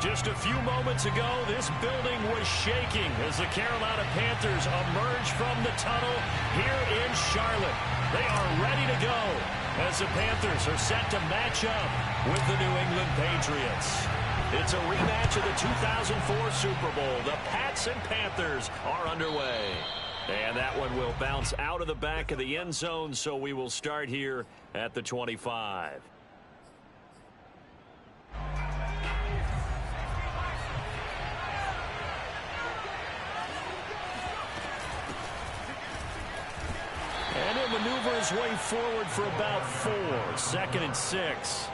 Just a few moments ago, this building was shaking as the Carolina Panthers emerge from the tunnel here in Charlotte. They are ready to go as the Panthers are set to match up with the New England Patriots. It's a rematch of the 2004 Super Bowl. The Pats and Panthers are underway. And that one will bounce out of the back of the end zone, so we will start here at the 25. And he'll maneuver his way forward for about 4. 2nd and 6.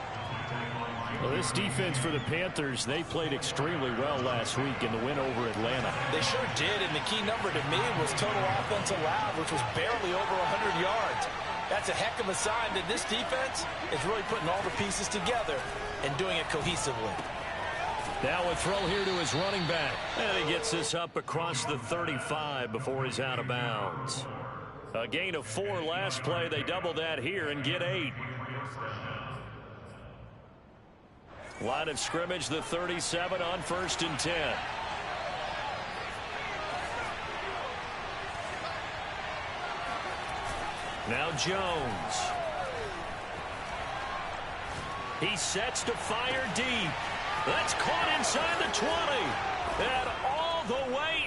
Well, this defense for the Panthers, they played extremely well last week in the win over Atlanta. They sure did, and the key number to me was total offense allowed, which was barely over 100 yards. That's a heck of a sign that this defense is really putting all the pieces together and doing it cohesively. Now a throw here to his running back. And he gets this up across the 35 before he's out of bounds. A gain of 4 last play. They double that here and get 8. Line of scrimmage, the 37 on 1st and 10. Now Jones. He sets to fire deep. That's caught inside the 20. And all the way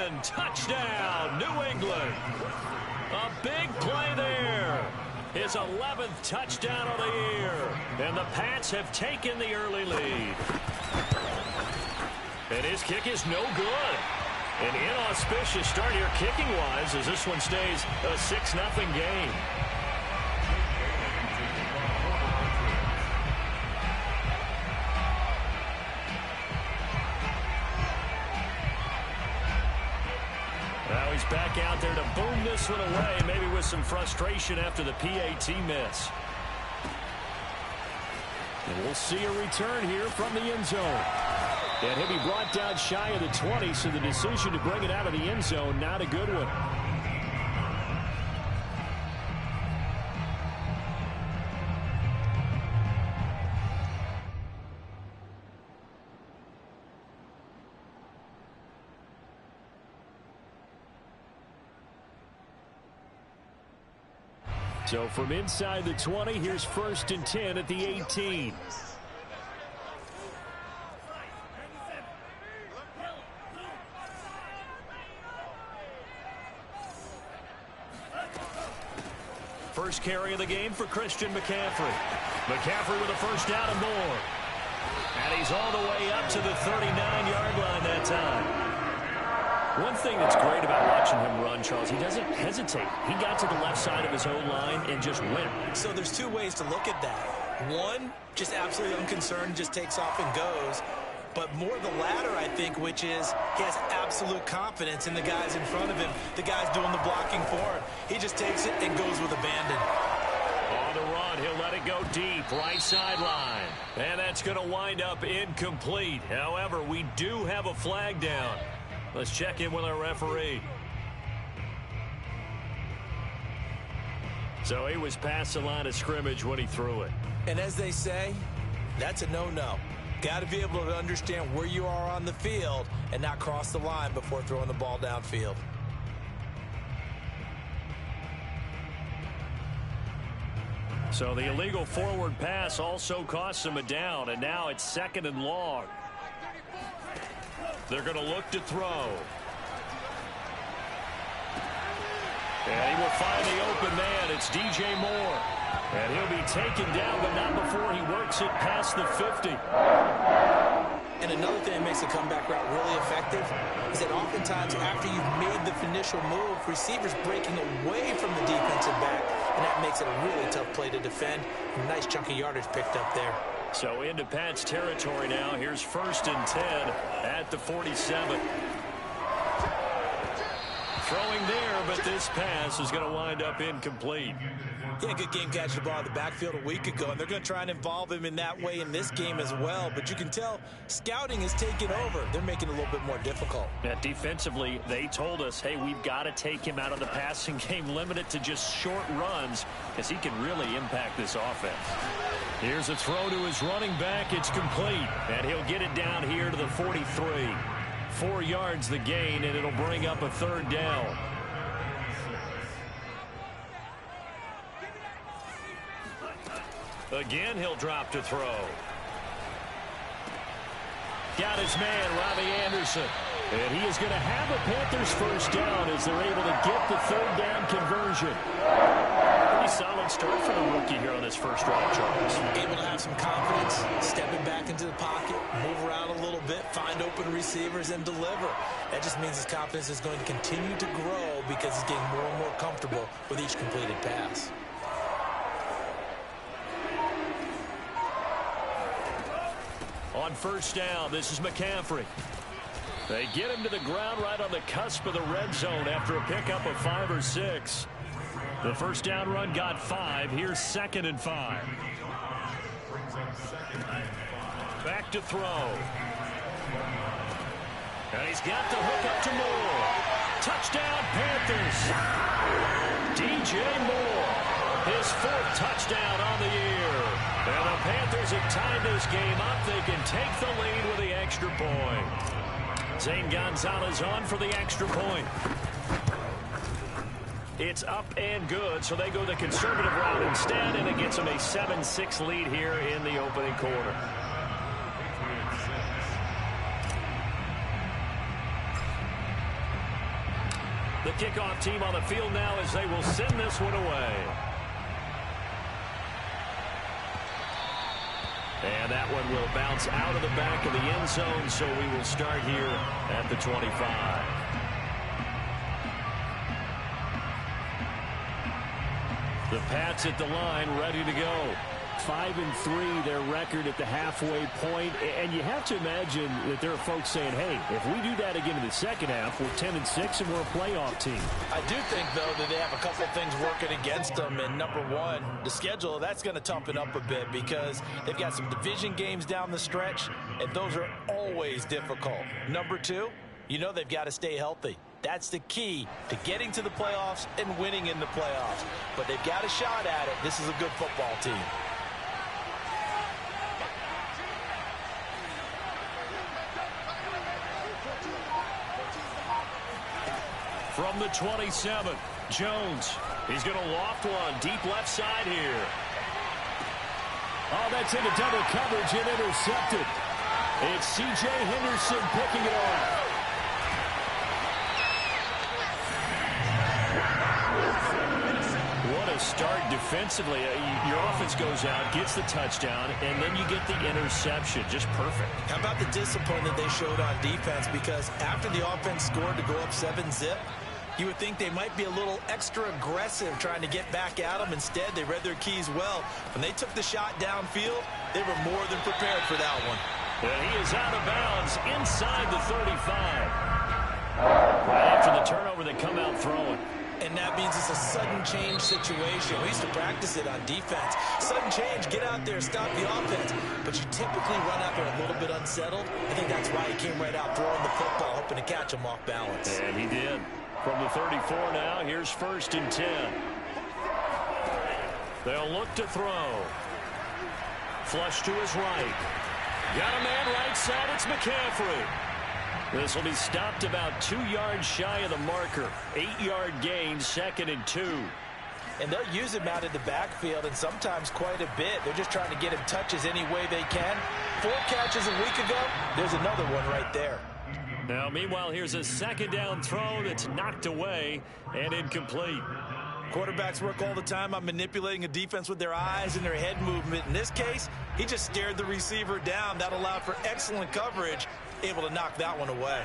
in. Touchdown, New England. A big play there. His 11th touchdown of the year. And the Pats have taken the early lead. And his kick is no good. An inauspicious start here kicking-wise as this one stays a 6-0 game. Now he's back out there to boom this one away, maybe with some frustration after the PAT miss. And we'll see a return here from the end zone. And he'll be brought down shy of the 20, so the decision to bring it out of the end zone, not a good one. So from inside the 20, here's 1st and 10 at the 18. First carry of the game for Christian McCaffrey. McCaffrey with a first down and more. And he's all the way up to the 39-yard line that time. One thing that's great about watching him run, Charles, he doesn't hesitate. He got to the left side of his own line and just went. So there's 2 ways to look at that. One, just absolutely unconcerned, just takes off and goes. But more the latter, I think, which is he has absolute confidence in the guys in front of him, the guys doing the blocking for him. He just takes it and goes with abandon. On the run, he'll let it go deep, right sideline. And that's going to wind up incomplete. However, we do have a flag down. Let's check in with our referee. So he was past the line of scrimmage when he threw it. And as they say, that's a no-no. Got to be able to understand where you are on the field and not cross the line before throwing the ball downfield. So the illegal forward pass also costs him a down, and now it's 2nd and long. They're going to look to throw. And he will find the open man. It's DJ Moore. And he'll be taken down, but not before he works it past the 50. And another thing that makes the comeback route really effective is that oftentimes after you've made the initial move, receivers breaking away from the defensive back, and that makes it a really tough play to defend. A nice chunk of yardage picked up there. So into Pat's territory now. Here's 1st and 10 at the 47. Throwing there, but this pass is going to wind up incomplete. Yeah, good game catching the ball in the backfield a week ago, and they're going to try and involve him in that way in this game as well. But you can tell scouting is taking over. They're making it a little bit more difficult. Yeah, defensively, they told us, hey, we've got to take him out of the passing game, limit it to just short runs, because he can really impact this offense. Here's a throw to his running back. It's complete, and he'll get it down here to the 43. 4 yards the gain, and it'll bring up a third down. Again, he'll drop to throw. Got his man, Robbie Anderson. And he is going to have a Panthers first down as they're able to get the third down conversion. Pretty solid start for the rookie here on his first drive, Charles. Able to have some confidence, stepping back into the pocket, move around a little bit, find open receivers, and deliver. That just means his confidence is going to continue to grow because he's getting more and more comfortable with each completed pass. On first down, this is McCaffrey. They get him to the ground right on the cusp of the red zone after a pickup of 5 or 6. The first down run got 5. Here's 2nd and 5. Back to throw. And he's got the hook up to Moore. Touchdown, Panthers. DJ Moore, his 4th touchdown on the year. And the Panthers have tied this game up. They can take the lead with the extra point. Zane Gonzalez on for the extra point. It's up and good, so they go the conservative route instead, and it gets them a 7-6 lead here in the opening quarter. The kickoff team on the field now as they will send this one away. And that one will bounce out of the back of the end zone, so we will start here at the 25. The Pats at the line, ready to go. 5-3, their record at the halfway point. And you have to imagine that there are folks saying, hey, if we do that again in the second half, we're 10-6 and we're a playoff team. I do think, though, that they have a couple of things working against them. And number one, the schedule, that's going to toughen up a bit because they've got some division games down the stretch, and those are always difficult. Number two, you know they've got to stay healthy. That's the key to getting to the playoffs and winning in the playoffs. But they've got a shot at it. This is a good football team. From the 27, Jones. He's going to loft one deep left side here. Oh, that's into double coverage and intercepted. It's C.J. Henderson picking it off. What a start defensively. Your offense goes out, gets the touchdown, and then you get the interception. Just perfect. How about the discipline that they showed on defense? Because after the offense scored to go up 7-zip, you would think they might be a little extra aggressive trying to get back at them. Instead, they read their keys well. When they took the shot downfield, they were more than prepared for that one. And he is out of bounds inside the 35. Right after the turnover, they come out throwing. And that means it's a sudden change situation. We used to practice it on defense. Sudden change, get out there, stop the offense. But you typically run out there a little bit unsettled. I think that's why he came right out throwing the football, hoping to catch him off balance. And he did. From the 34 now, here's 1st and 10. They'll look to throw. Flush to his right. Got a man right side, it's McCaffrey. This will be stopped about 2 yards shy of the marker. 8-yard gain, 2nd and 2. And they'll use him out in the backfield, and sometimes quite a bit. They're just trying to get him touches any way they can. 4 catches a week ago, there's another one right there. Now, meanwhile, here's a 2nd down throw that's knocked away and incomplete. Quarterbacks work all the time on manipulating a defense with their eyes and their head movement. In this case, he just stared the receiver down. That allowed for excellent coverage, able to knock that one away.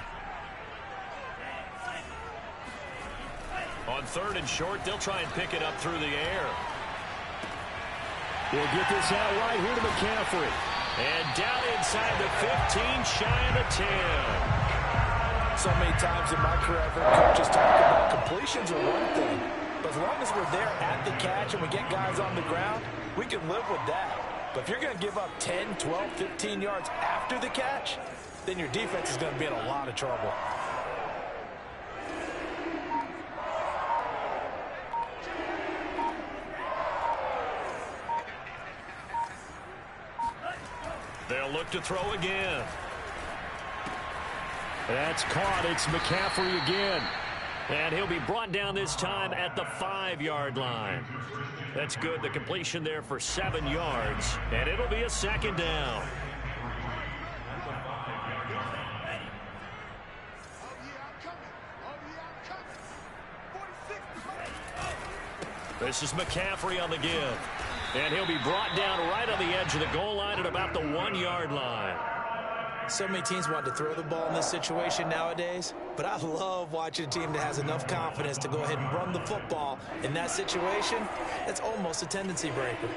On 3rd and short, they'll try and pick it up through the air. We'll get this out right here to McCaffrey. And down inside the 15, shy of the 10. So many times in my career, I've heard coaches talk about completions are one thing. But as long as we're there at the catch and we get guys on the ground, we can live with that. But if you're going to give up 10, 12, 15 yards after the catch, then your defense is going to be in a lot of trouble. They'll look to throw again. That's caught. It's McCaffrey again. And he'll be brought down this time at the 5-yard line. That's good. The completion there for 7 yards. And it'll be a second down. This is McCaffrey on the give. And he'll be brought down right on the edge of the goal line at about the 1-yard line. So many teams want to throw the ball in this situation nowadays, but I love watching a team that has enough confidence to go ahead and run the football. In that situation, that's almost a tendency breaker.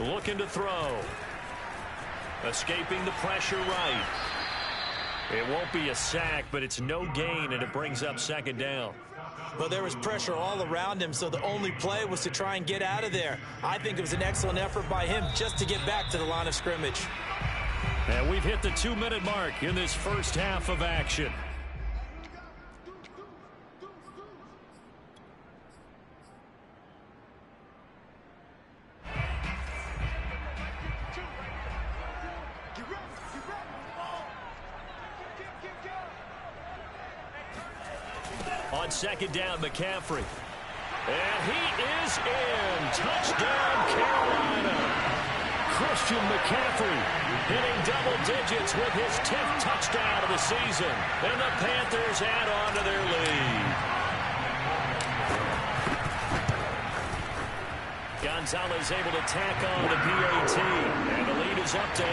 Looking to throw. Escaping the pressure right. It won't be a sack, but it's no gain, and it brings up second down. Well, there was pressure all around him, so the only play was to try and get out of there. I think it was an excellent effort by him just to get back to the line of scrimmage. And we've hit the 2-minute mark in this first half of action. On second down, McCaffrey. And he is in. Touchdown, Carolina. Christian McCaffrey hitting double digits with his 10th touchdown of the season. And the Panthers add on to their lead. Gonzalez able to tack on the PAT. And the lead is up to 8.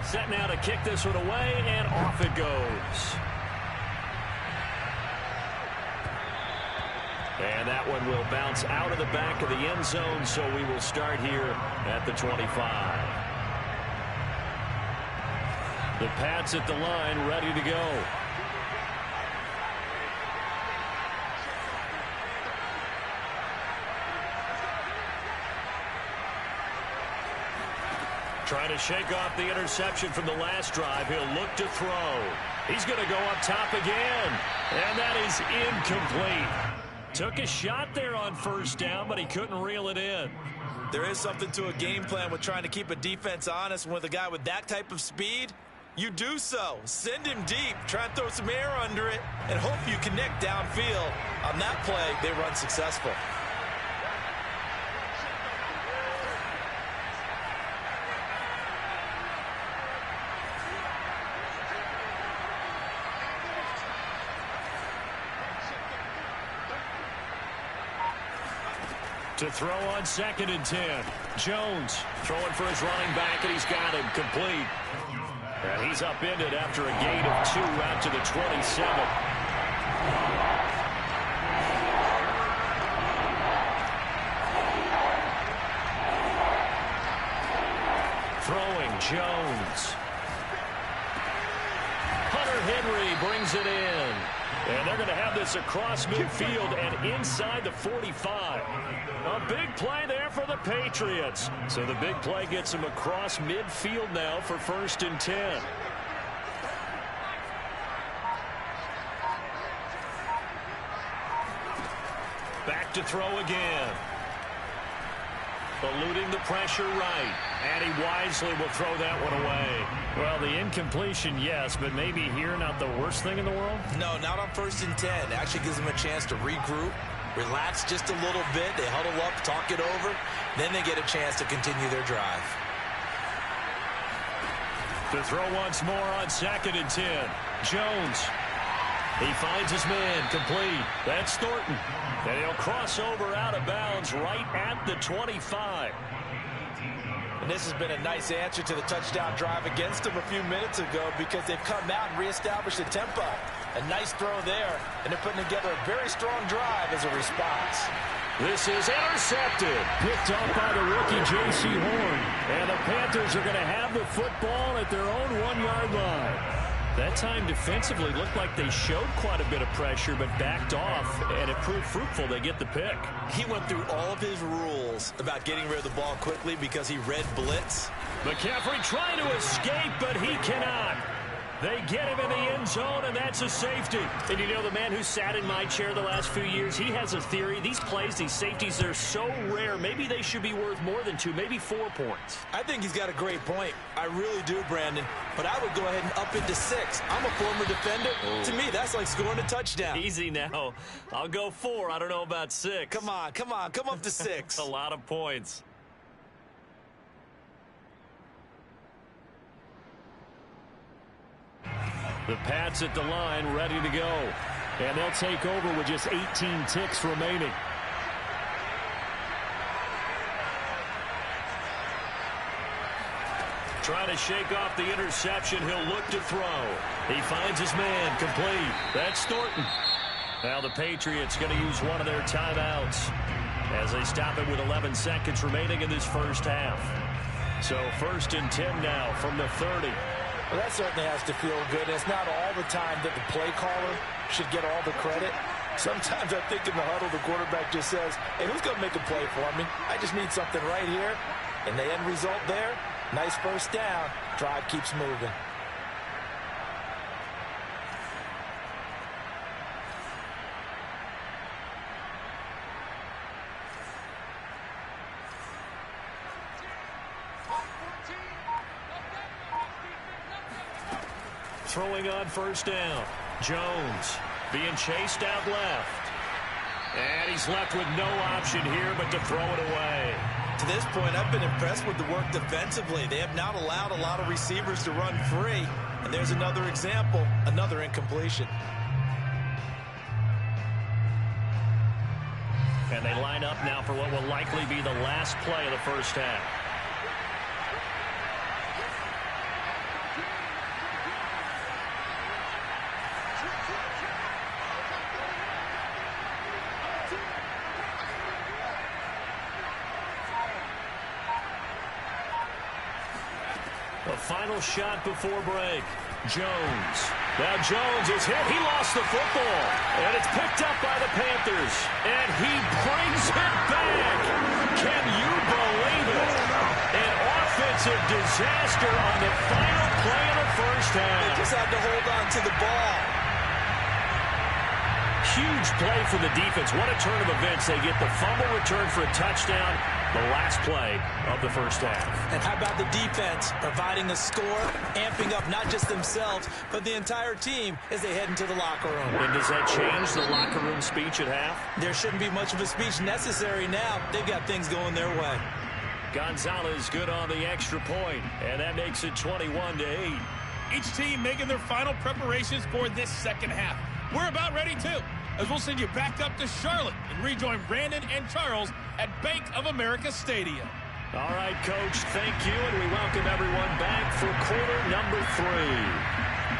Set now to kick this one away, and off it goes. And that one will bounce out of the back of the end zone, so we will start here at the 25. The Pats at the line, ready to go. Trying to shake off the interception from the last drive. He'll look to throw. He's going to go up top again. And that is incomplete. Took a shot there on first down, but he couldn't reel it in. There is something to a game plan with trying to keep a defense honest. With a guy with that type of speed, you do so. Send him deep. Try and throw some air under it and hope you connect downfield. On that play, they run successful. To throw on 2nd and 10. Jones throwing for his running back, and he's got him complete. And he's upended after a gain of 2 out to the 27. Throwing Jones. Hunter Henry brings it in. And they're going to have this across midfield and inside the 45. A big play there for the Patriots. So the big play gets them across midfield now for 1st and 10. Back to throw again. Eluding the pressure right. And he wisely will throw that one away. Well, the incompletion, yes, but maybe here not the worst thing in the world? No, not on 1st and 10. Actually gives them a chance to regroup, relax just a little bit. They huddle up, talk it over. Then they get a chance to continue their drive. To throw once more on 2nd and 10. Jones. He finds his man complete. That's Thornton. And he'll cross over out of bounds right at the 25. And this has been a nice answer to the touchdown drive against them a few minutes ago because they've come out and reestablished the tempo. A nice throw there, and they're putting together a very strong drive as a response. This is intercepted. Picked up by the rookie J.C. Horn. And the Panthers are going to have the football at their own 1-yard line. That time defensively looked like they showed quite a bit of pressure but backed off, and it proved fruitful. They get the pick. He went through all of his rules about getting rid of the ball quickly because he read blitz. McCaffrey trying to escape, but he cannot. They get him in the end zone, and that's a safety. And you know, the man who sat in my chair the last few years, he has a theory. These plays, these safeties, they're so rare. Maybe they should be worth more than 2, maybe 4 points. I think he's got a great point. I really do, Brandon. But I would go ahead and up it to 6. I'm a former defender. To me, that's like scoring a touchdown. Easy now. I'll go 4. I don't know about 6. Come on. Come up to 6. A lot of points. The Pats at the line, ready to go. And they'll take over with just 18 ticks remaining. Trying to shake off the interception. He'll look to throw. He finds his man, complete. That's Thornton. Now the Patriots going to use one of their timeouts as they stop it with 11 seconds remaining in this first half. So 1st and 10 now from the 30. Well, that certainly has to feel good. It's not all the time that the play caller should get all the credit. Sometimes I think in the huddle, the quarterback just says, hey, who's going to make a play for me? I just need something right here. And the end result there, nice first down. Drive keeps moving. Throwing on first down. Jones being chased out left. And he's left with no option here but to throw it away. To this point, I've been impressed with the work defensively. They have not allowed a lot of receivers to run free. And there's another example, another incompletion. And they line up now for what will likely be the last play of the first half. A final shot before break. Jones. Now Jones is hit. He lost the football. And it's picked up by the Panthers. And he brings it back. Can you believe it? An offensive disaster on the final play of the first half. They just had to hold on to the ball. Huge play for the defense. What a turn of events. They get the fumble return for a touchdown. The last play of the first half. And how about the defense providing a score, amping up not just themselves, but the entire team as they head into the locker room. And does that change the locker room speech at half? There shouldn't be much of a speech necessary now. They've got things going their way. Gonzalez good on the extra point, and that makes it 21-8. Each team making their final preparations for this second half. We're about ready, too, as we'll send you back up to Charlotte and rejoin Brandon and Charles at Bank of America Stadium. All right, Coach, thank you, and we welcome everyone back for quarter number 3.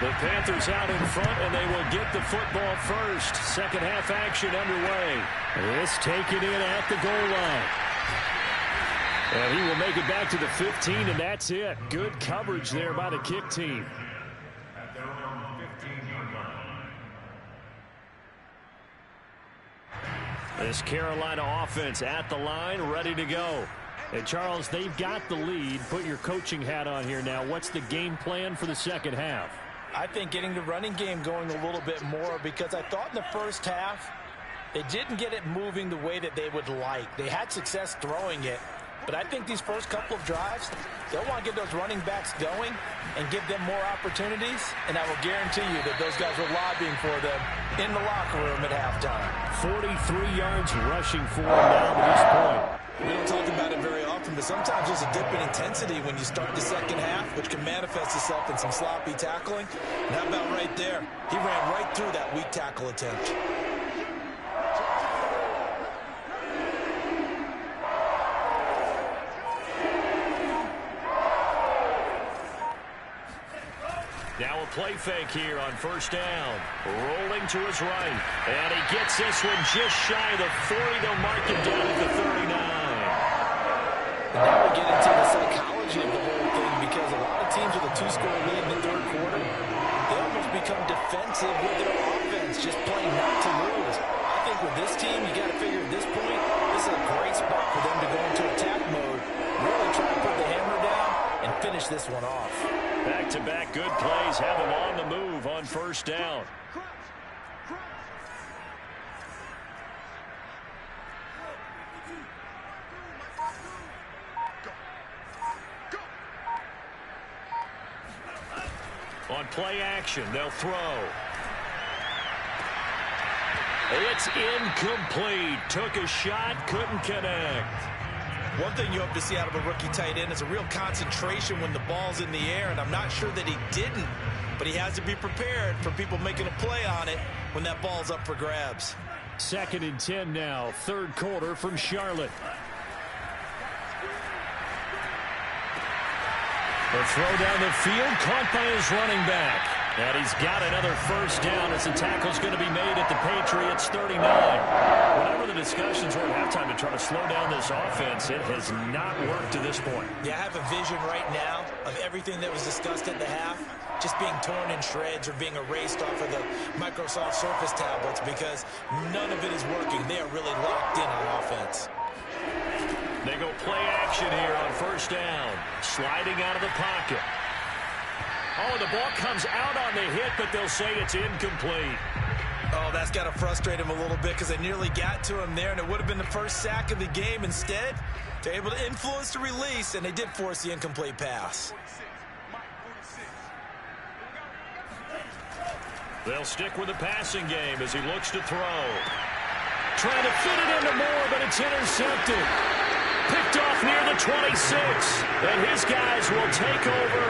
The Panthers out in front, and they will get the football first. Second half action underway. This taken in at the goal line. And he will make it back to the 15, and that's it. Good coverage there by the kick team. This Carolina offense at the line, ready to go. And, Charles, they've got the lead. Put your coaching hat on here now. What's the game plan for the second half? I think getting the running game going a little bit more, because I thought in the first half they didn't get it moving the way that they would like. They had success throwing it, but I think these first couple of drives, they'll want to get those running backs going and give them more opportunities, and I will guarantee you that those guys were lobbying for them in the locker room at halftime. 43 yards rushing for him now to this point. We don't talk about it very often, but sometimes there's a dip in intensity when you start the second half, which can manifest itself in some sloppy tackling. And how about right there? He ran right through that weak tackle attempt. Now a play fake here on first down. Rolling to his right. And he gets this one just shy of the 40. They'll mark him down at the 39. And now we get into the psychology of the whole thing, because a lot of teams with a 2-score lead in the third quarter, they almost become defensive with their offense, just playing not to lose. I think with this team, you got to figure at this point, this is a great spot for them to go into attack mode, really try to put the hammer down and finish this one off. Back-to-back good plays have him on the move on first down. On play action, they'll throw. It's incomplete. Took a shot, couldn't connect. One thing you hope to see out of a rookie tight end is a real concentration when the ball's in the air, and I'm not sure that he didn't, but he has to be prepared for people making a play on it when that ball's up for grabs. 2nd and 10 now, third quarter from Charlotte. The throw down the field, caught by his running back. And he's got another first down as the tackle's going to be made at the Patriots' 39. Whenever the discussions were at halftime to try to slow down this offense, it has not worked to this point. Yeah, I have a vision right now of everything that was discussed at the half just being torn in shreds or being erased off of the Microsoft Surface tablets, because none of it is working. They are really locked in on offense. They go play action here on first down. Sliding out of the pocket. Oh, the ball comes out on the hit, but they'll say it's incomplete. Oh, that's got to frustrate him a little bit, because they nearly got to him there, and it would have been the first sack of the game. Instead, they're able to influence the release, and they did force the incomplete pass. They'll stick with the passing game as he looks to throw. Trying to fit it into Moore, but it's intercepted. Picked off near the 26, and his guys will take over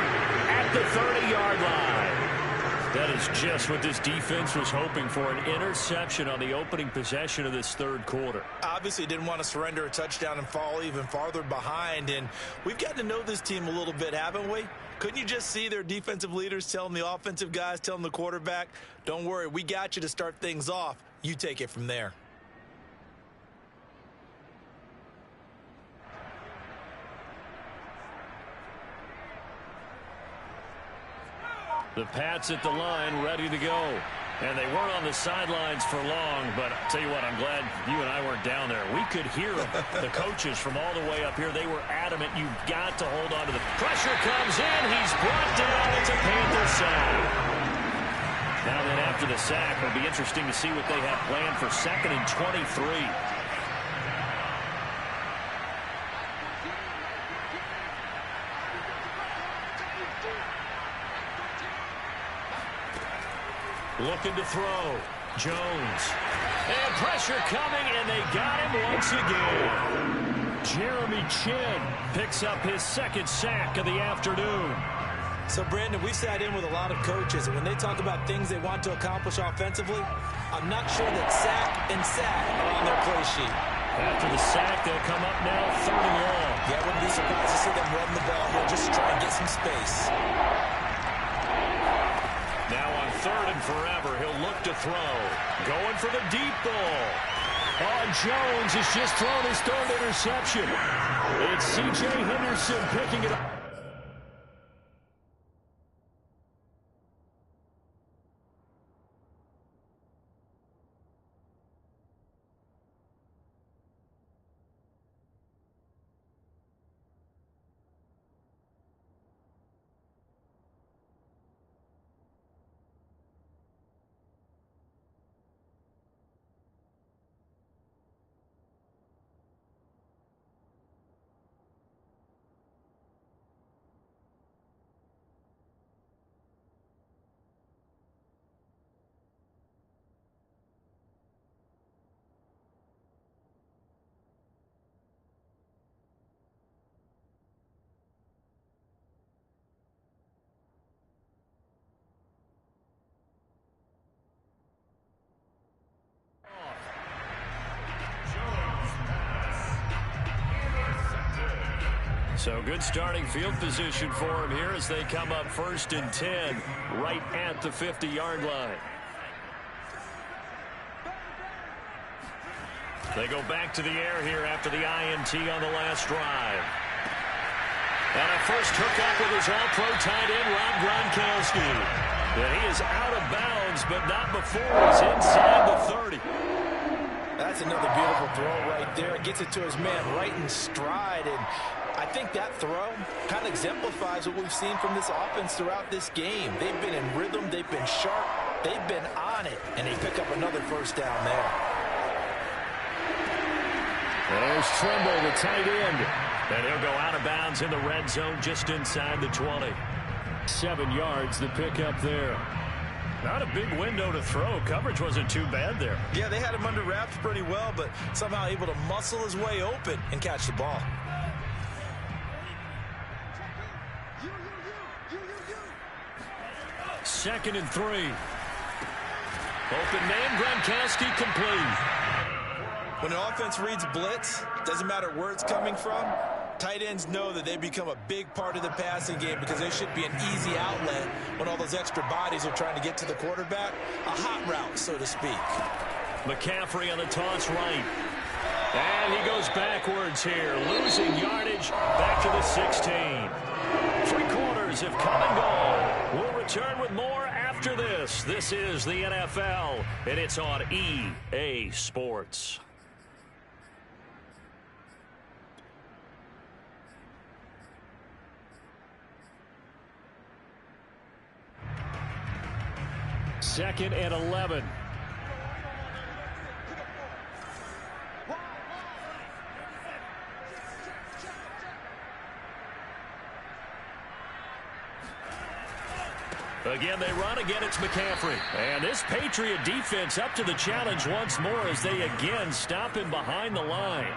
at the 30-yard line. That is just what this defense was hoping for, an interception on the opening possession of this third quarter. Obviously didn't want to surrender a touchdown and fall even farther behind, and we've got to know this team a little bit, haven't we? Couldn't you just see their defensive leaders telling the offensive guys, telling the quarterback, don't worry, we got you to start things off. You take it from there. The Pats at the line, ready to go. And they weren't on the sidelines for long, but I'll tell you what, I'm glad you and I weren't down there. We could hear them, the coaches from all the way up here. They were adamant, you've got to hold on to the pressure. Comes in, he's brought down. It's a Panther sack. Now then, after the sack, it'll be interesting to see what they have planned for 2nd and 23. Looking to throw. Jones. And pressure coming, and they got him once again. Jeremy Chin picks up his 2nd sack of the afternoon. So, Brandon, we sat in with a lot of coaches, and when they talk about things they want to accomplish offensively, I'm not sure that sack and sack are on their play sheet. After the sack, they'll come up now 3rd and long. Yeah, I wouldn't be surprised to see them run the ball here just to try and get some space. Now on 3rd and forever, he'll look to throw. Going for the deep ball. Oh, Jones has just thrown his 3rd interception. It's C.J. Henderson picking it up. So good starting field position for him here as they come up 1st and 10 right at the 50-yard line. They go back to the air here after the INT on the last drive. And a first hookup with his all-pro tight end, Rob Gronkowski. And he is out of bounds, but not before he's inside the 30. That's another beautiful throw right there. Gets it to his man right in stride. And I think that throw kind of exemplifies what we've seen from this offense throughout this game. They've been in rhythm. They've been sharp. They've been on it. And they pick up another first down there. There's Tremble, the tight end. And he'll go out of bounds in the red zone just inside the 20. 7 yards, the pickup there. Not a big window to throw. Coverage wasn't too bad there. Yeah, they had him under wraps pretty well, but somehow able to muscle his way open and catch the ball. Second and 3. Open man, Gronkowski complete. When an offense reads blitz, doesn't matter where it's coming from, tight ends know that they become a big part of the passing game because they should be an easy outlet when all those extra bodies are trying to get to the quarterback. A hot route, so to speak. McCaffrey on the toss right. And he goes backwards here, losing yardage back to the 16. 3 quarters have come and gone. We'll return with more after this. This is the NFL, and it's on EA Sports. Second and 11. Again, they run. Again, it's McCaffrey. And this Patriot defense up to the challenge once more as they again stop him behind the line.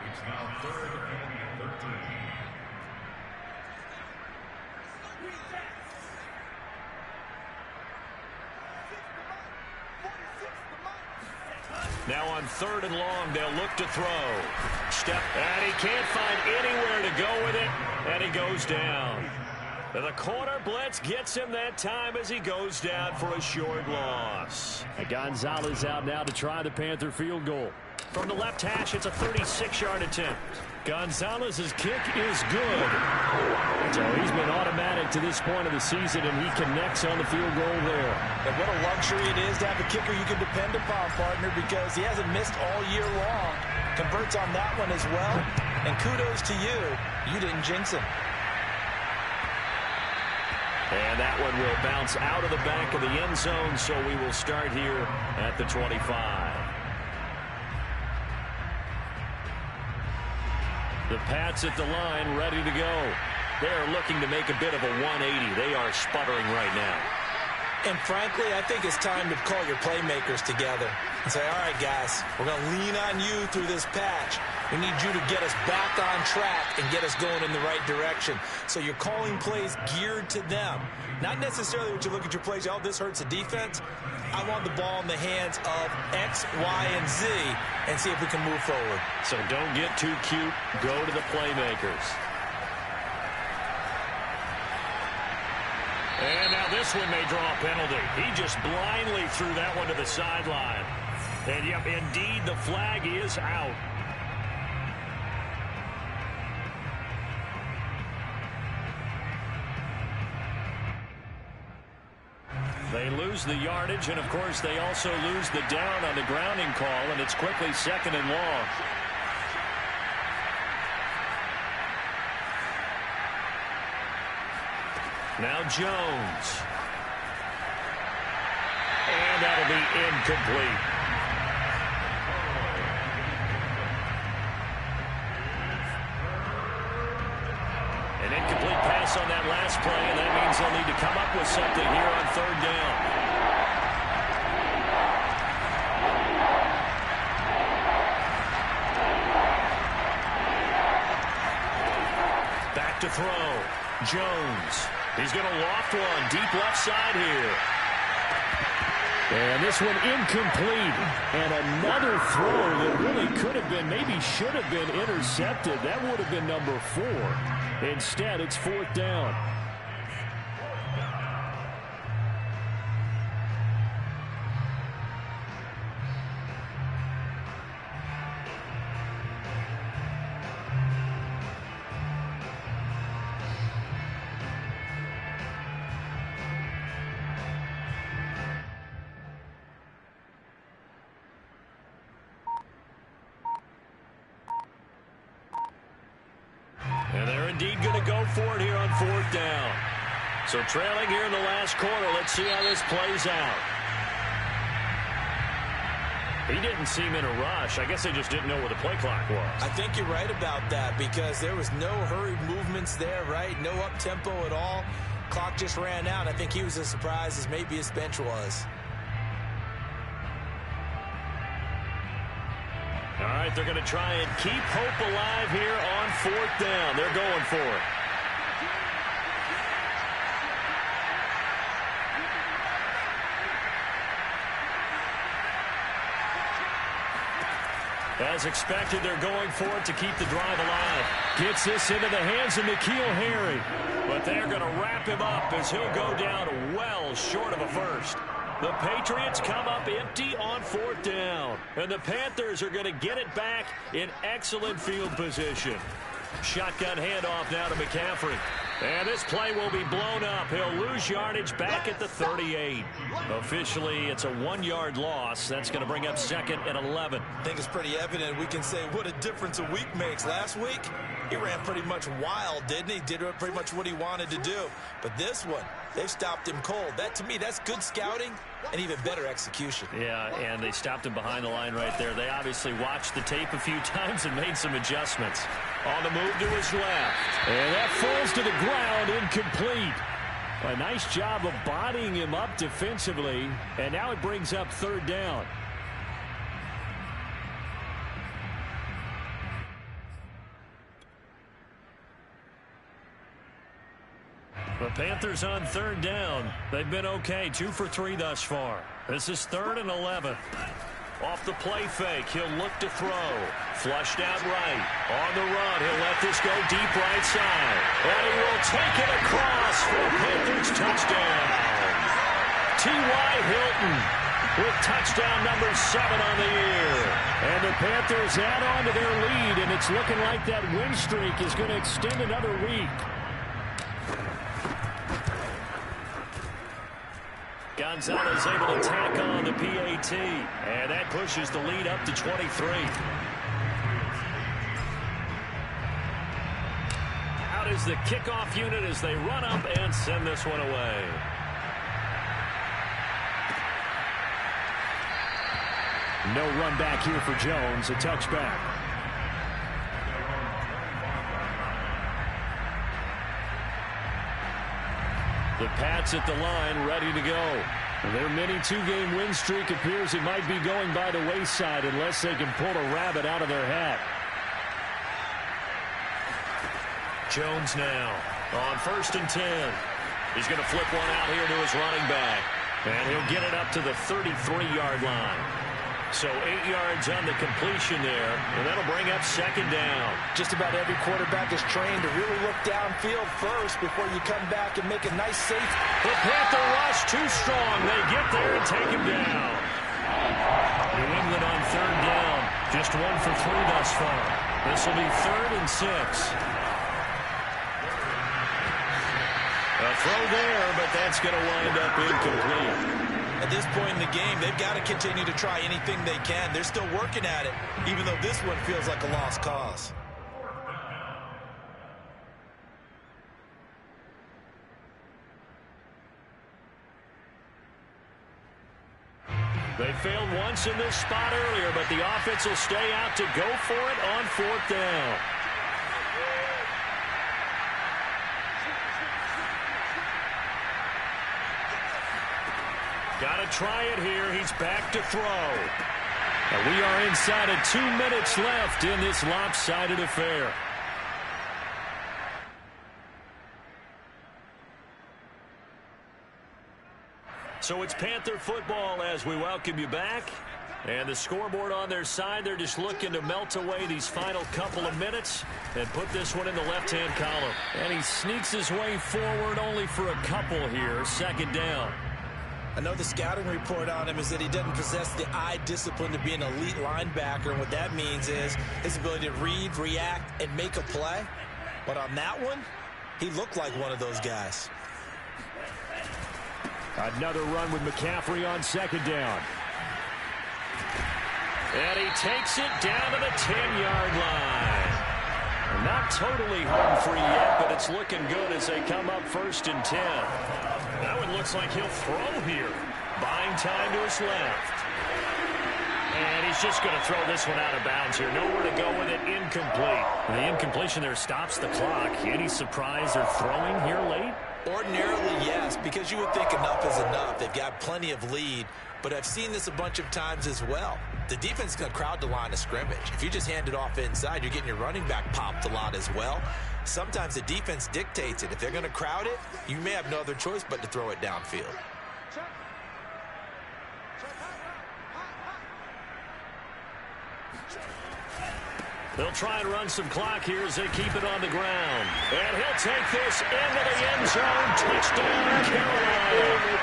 It's now 3rd and 13. Now on 3rd and long, they'll look to throw. Step, and he can't find anywhere to go with it, and he goes down. And the corner blitz gets him that time as he goes down for a short loss. And Gonzalez out now to try the Panther field goal. From the left hash, it's a 36-yard attempt. Gonzalez's kick is good. So he's been automatic to this point of the season, and he connects on the field goal there. And what a luxury it is to have a kicker you can depend upon, partner, because he hasn't missed all year long. Converts on that one as well. And kudos to you. You didn't jinx him. And that one will bounce out of the back of the end zone, so we will start here at the 25. The Pats at the line, ready to go. They're looking to make a bit of a 180. They are sputtering right now. And frankly, I think it's time to call your playmakers together and say, all right, guys, we're going to lean on you through this patch. We need you to get us back on track and get us going in the right direction. So you're calling plays geared to them. Not necessarily what you look at your plays, oh, this hurts the defense. I want the ball in the hands of X, Y, and Z and see if we can move forward. So don't get too cute. Go to the playmakers. And now this one may draw a penalty. He just blindly threw that one to the sideline. And, yep, indeed, the flag is out. They lose the yardage, and, of course, they also lose the down on the grounding call, and it's quickly 2nd and long. Now Jones. And that'll be incomplete. An incomplete pass on that last play, and that means they'll need to come up with something here on 3rd down. Back to throw. Jones. He's going to loft one deep left side here. And this one incomplete. And another throw that really could have been, maybe should have been intercepted. That would have been number 4. Instead, it's 4th down. And they're indeed going to go for it here on 4th down. So trailing here in the last quarter. Let's see how this plays out. He didn't seem in a rush. I guess they just didn't know where the play clock was. I think you're right about that because there was no hurried movements there, right? No up-tempo at all. Clock just ran out. I think he was as surprised as maybe his bench was. All right, they're going to try and keep hope alive here on 4th down. They're going for it. As expected, they're going for it to keep the drive alive. Gets this into the hands of N'Keal Harry. But they're going to wrap him up as he'll go down well short of a first. The Patriots come up empty on 4th down. And the Panthers are going to get it back in excellent field position. Shotgun handoff now to McCaffrey. And this play will be blown up. He'll lose yardage back at the 38. Officially, it's a 1-yard loss. That's going to bring up 2nd and 11. I think it's pretty evident we can say what a difference a week makes. Last week, he ran pretty much wild, didn't he? Did pretty much what he wanted to do. But this one, they stopped him cold. That, to me, that's good scouting and even better execution. Yeah, and they stopped him behind the line right there. They obviously watched the tape a few times and made some adjustments. On the move to his left. And that falls to the ground, incomplete. A nice job of bodying him up defensively. And now it brings up 3rd down. The Panthers on 3rd down. They've been okay. 2 for 3 thus far. This is 3rd and 11. Off the play fake, he'll look to throw. Flushed out right. On the run, he'll let this go deep right side. And he will take it across for a Panthers touchdown. T.Y. Hilton with touchdown number 7 on the year. And the Panthers add on to their lead, and it's looking like that win streak is going to extend another week. Gonzalez able to tack on the PAT. And that pushes the lead up to 23. Out is the kickoff unit as they run up and send this one away. No run back here for Jones. A touchback. The Pats at the line, ready to go. Their mini 2-game win streak appears it might be going by the wayside unless they can pull a rabbit out of their hat. Jones now on 1st and 10. He's going to flip one out here to his running back. And he'll get it up to the 33-yard line. So 8 yards on the completion there, and that'll bring up 2nd down. Just about every quarterback is trained to really look downfield first before you come back and make a nice safe. The Panther rush too strong. They get there and take him down. New England on 3rd down. Just 1 for 3 thus far. This will be 3rd and 6. A throw there, but that's going to wind up incomplete. At this point in the game, they've got to continue to try anything they can. They're still working at it, even though this one feels like a lost cause. They failed once in this spot earlier, but the offense will stay out to go for it on 4th down. Got to try it here. He's back to throw. And we are inside of 2 minutes left in this lopsided affair. So it's Panther football as we welcome you back. And the scoreboard on their side, they're just looking to melt away these final couple of minutes and put this one in the left-hand column. And he sneaks his way forward only for a couple here. Second down. I know the scouting report on him is that he doesn't possess the eye discipline to be an elite linebacker. And what that means is his ability to read, react, and make a play. But on that one, he looked like one of those guys. Another run with McCaffrey on second down. And he takes it down to the 10-yard line. Not totally home free yet, but it's looking good as they come up 1st and 10. That one looks like he'll throw here. Buying time to his left. And he's just going to throw this one out of bounds here. Nowhere to go with it. Incomplete. The incompletion there stops the clock. Any surprise they're throwing here late? Ordinarily, yes, because you would think enough is enough. They've got plenty of lead, but I've seen this a bunch of times as well. The defense is going to crowd the line of scrimmage. If you just hand it off inside, you're getting your running back popped a lot as well. Sometimes the defense dictates it. If they're going to crowd it, you may have no other choice but to throw it downfield. They'll try and run some clock here as they keep it on the ground. And he'll take this into the end zone. Touchdown, Carolina.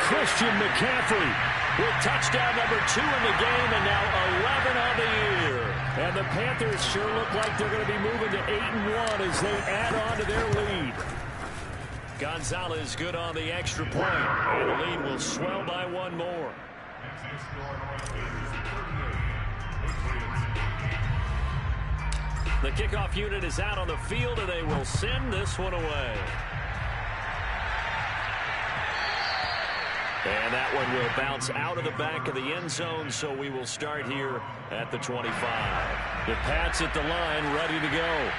Christian McCaffrey with touchdown number 2 in the game and now 11 on the year. And the Panthers sure look like they're going to be moving to 8-1 as they add on to their lead. Gonzalez good on the extra point. And the lead will swell by one more. The kickoff unit is out on the field, and they will send this one away. And that one will bounce out of the back of the end zone, so we will start here at the 25. The Pats at the line, ready to go.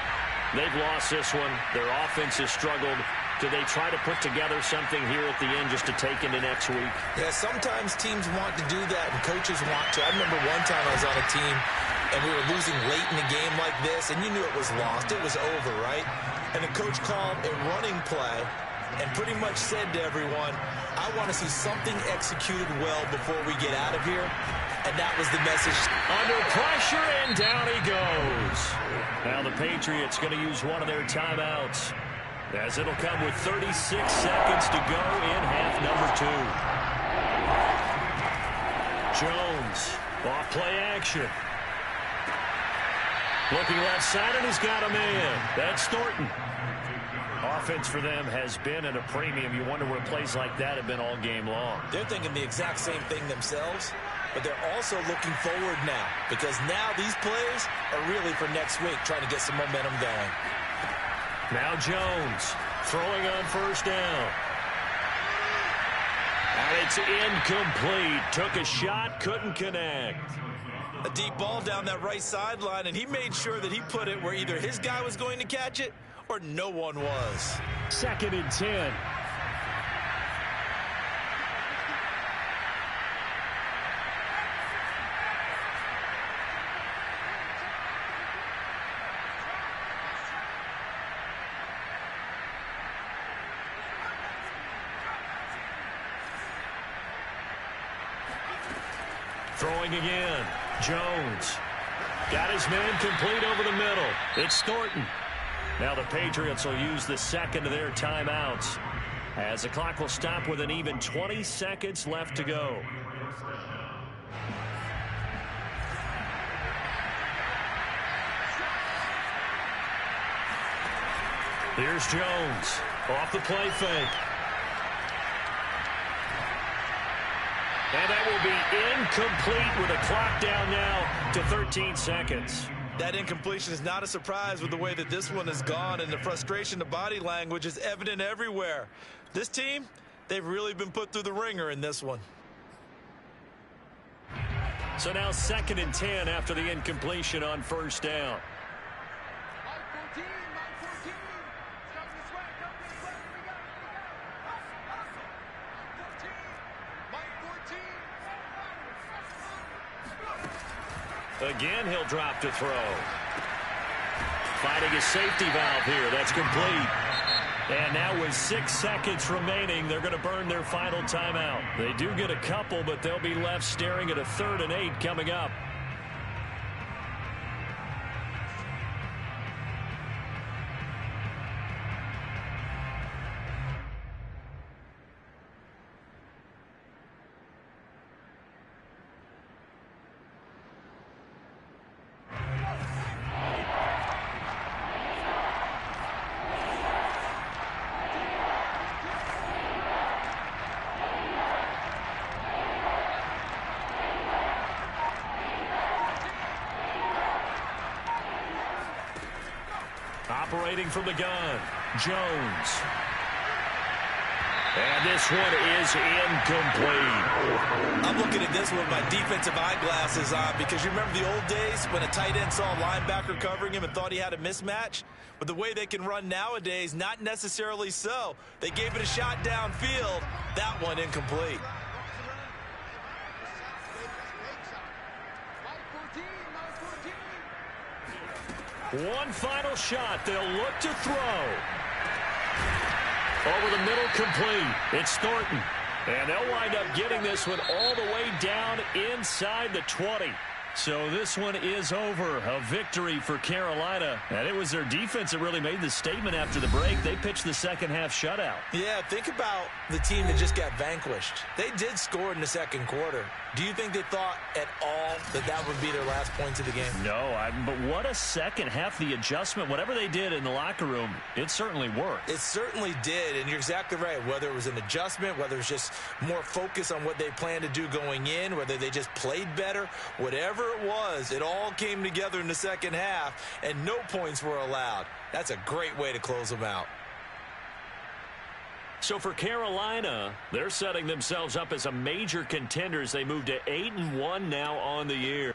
They've lost this one. Their offense has struggled. Do they try to put together something here at the end just to take into next week? Yeah, sometimes teams want to do that, and coaches want to. I remember one time I was on a team, and we were losing late in a game like this, and you knew it was lost. It was over, right? And the coach called a running play and pretty much said to everyone, I want to see something executed well before we get out of here. And that was the message. Under pressure, and down he goes. Now the Patriots going to use one of their timeouts, as it'll come with 36 seconds to go in half number 2. Jones, off play action. Looking left side, and he's got a man. That's Thornton. Offense for them has been at a premium. You wonder where plays like that have been all game long. They're thinking the exact same thing themselves, but they're also looking forward now, because now these plays are really for next week, trying to get some momentum going. Now Jones throwing on first down. And it's incomplete. Took a shot, couldn't connect. A deep ball down that right sideline, and he made sure that he put it where either his guy was going to catch it or no one was. 2nd and 10. Throwing again. Jones got his man complete over the middle. It's Thornton. Now the Patriots will use the second of their timeouts, as the clock will stop with an even 20 seconds left to go. Here's Jones off the play fake. And that will be incomplete with a clock down now to 13 seconds. That incompletion is not a surprise with the way that this one has gone, and the frustration, the body language is evident everywhere. This team, they've really been put through the ringer in this one. So now 2nd and 10 after the incompletion on first down. Again, he'll drop to throw. Finding a safety valve here. That's complete. And now with 6 seconds remaining, they're going to burn their final timeout. They do get a couple, but they'll be left staring at a 3rd and 8 coming up. Operating from the gun, Jones. And this one is incomplete. I'm looking at this one with my defensive eyeglasses on because you remember the old days when a tight end saw a linebacker covering him and thought he had a mismatch? But the way they can run nowadays, not necessarily so. They gave it a shot downfield. That one incomplete. One final shot. They'll look to throw. Over the middle, complete. It's Thornton. And they'll wind up getting this one all the way down inside the 20. So this one is over. A victory for Carolina. And it was their defense that really made the statement after the break. They pitched the second half shutout. Yeah, think about the team that just got vanquished. They did score in the second quarter. Do you think they thought at all that that would be their last points of the game? No, but what a second half. The adjustment, whatever they did in the locker room, it certainly worked. It certainly did, and you're exactly right. Whether it was an adjustment, whether it's just more focus on what they planned to do going in, whether they just played better, whatever it was, it all came together in the second half, and no points were allowed. That's a great way to close them out. So for Carolina, they're setting themselves up as a major contender as they move to 8-1 now on the year.